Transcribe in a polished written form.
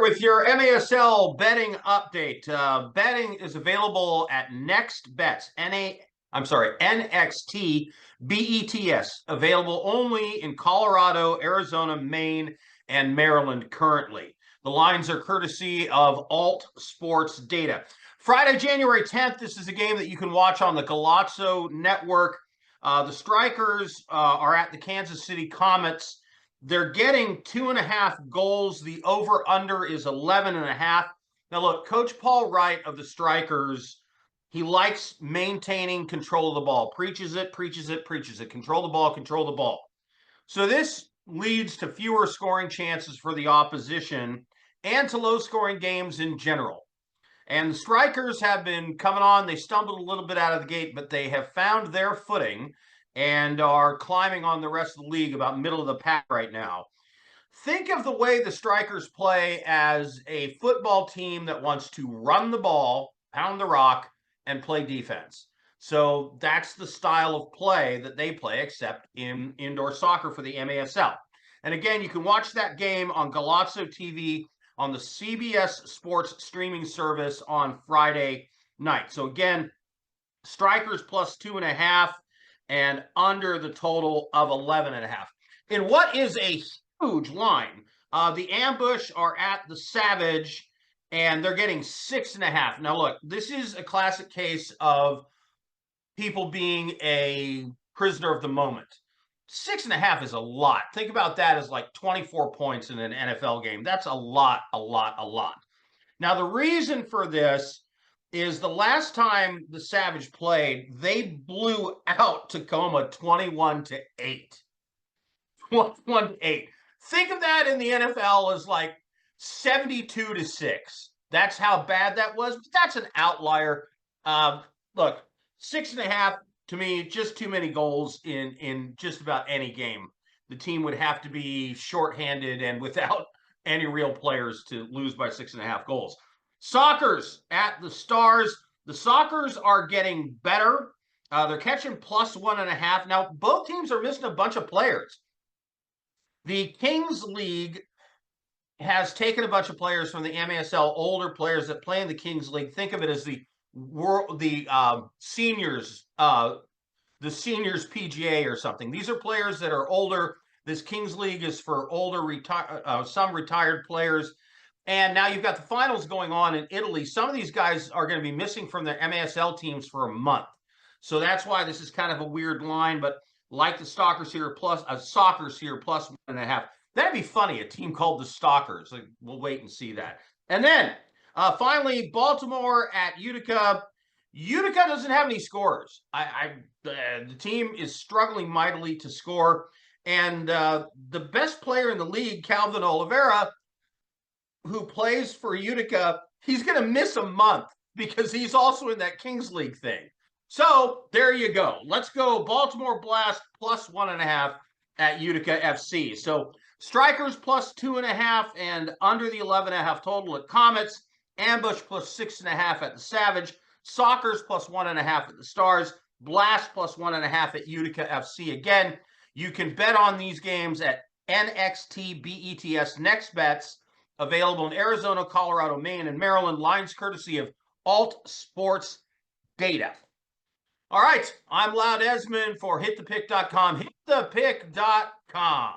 with your MASL betting update. Betting is available at Next Bets. NXT BETS. Available only in Colorado, Arizona, Maine, and Maryland currently. The lines are courtesy of Alt Sports Data. Friday, January 10th, this is a game that you can watch on the Golazo Network. The Strikers are at the Kansas City Comets. They're getting 2.5 goals. The over-under is 11.5. Now, look, Coach Paul Wright of the Strikers, he likes maintaining control of the ball. Preaches it, preaches it, preaches it. Control the ball, control the ball. So this leads to fewer scoring chances for the opposition and to low-scoring games in general. And the Strikers have been coming on. They stumbled a little bit out of the gate, but they have found their footing and are climbing on the rest of the league about middle of the pack right now. Think of the way the Strikers play as a football team that wants to run the ball, pound the rock, and play defense. So that's the style of play that they play, except in indoor soccer for the MASL. And again, you can watch that game on Golazo TV on the CBS Sports streaming service on Friday night. So again, Strikers plus 2.5 and under the total of 11.5. In what is a huge line, the Ambush are at the Savage and they're getting 6.5. Now look, this is a classic case of people being a prisoner of the moment. 6.5 is a lot. Think about that as like 24 points in an NFL game. That's a lot, a lot, a lot. Now, the reason for this is the last time the Savage played, they blew out Tacoma 21-8. 21-8. Think of that in the NFL as like 72-6. That's how bad that was. But that's an outlier. Look, 6.5 to me, just too many goals in just about any game. The team would have to be shorthanded and without any real players to lose by 6.5 goals. Sockers at the Stars. The Sockers are getting better. They're catching plus 1.5. Now, both teams are missing a bunch of players. The Kings League has taken a bunch of players from the MASL, older players that play in the Kings League. Think of it as the seniors PGA or something. These are players that are older. This Kings League is for older, some retired players. And now you've got the finals going on in Italy. Some of these guys are going to be missing from their MASL teams for a month. So that's why this is kind of a weird line. But like the Stalkers here, Sockers here, plus 1.5. That'd be funny, a team called the Stalkers. Like, we'll wait and see that. And then finally, Baltimore at Utica. Utica doesn't have any scorers. The team is struggling mightily to score. And the best player in the league, Calvin Oliveira, who plays for Utica, he's going to miss a month because he's also in that Kings League thing. So there you go. Let's go Baltimore Blast plus 1.5 at Utica FC. So Strikers plus 2.5 and under the 11.5 total at Comets. Ambush plus 6.5 at the Savage. Sockers plus 1.5 at the Stars. Blast plus 1.5 at Utica FC. Again, you can bet on these games at NXT BETS Next Bets. Available in Arizona, Colorado, Maine, and Maryland. Lines courtesy of Alt Sports Data. All right, I'm Loud Esmond for hitthepick.com. Hitthepick.com.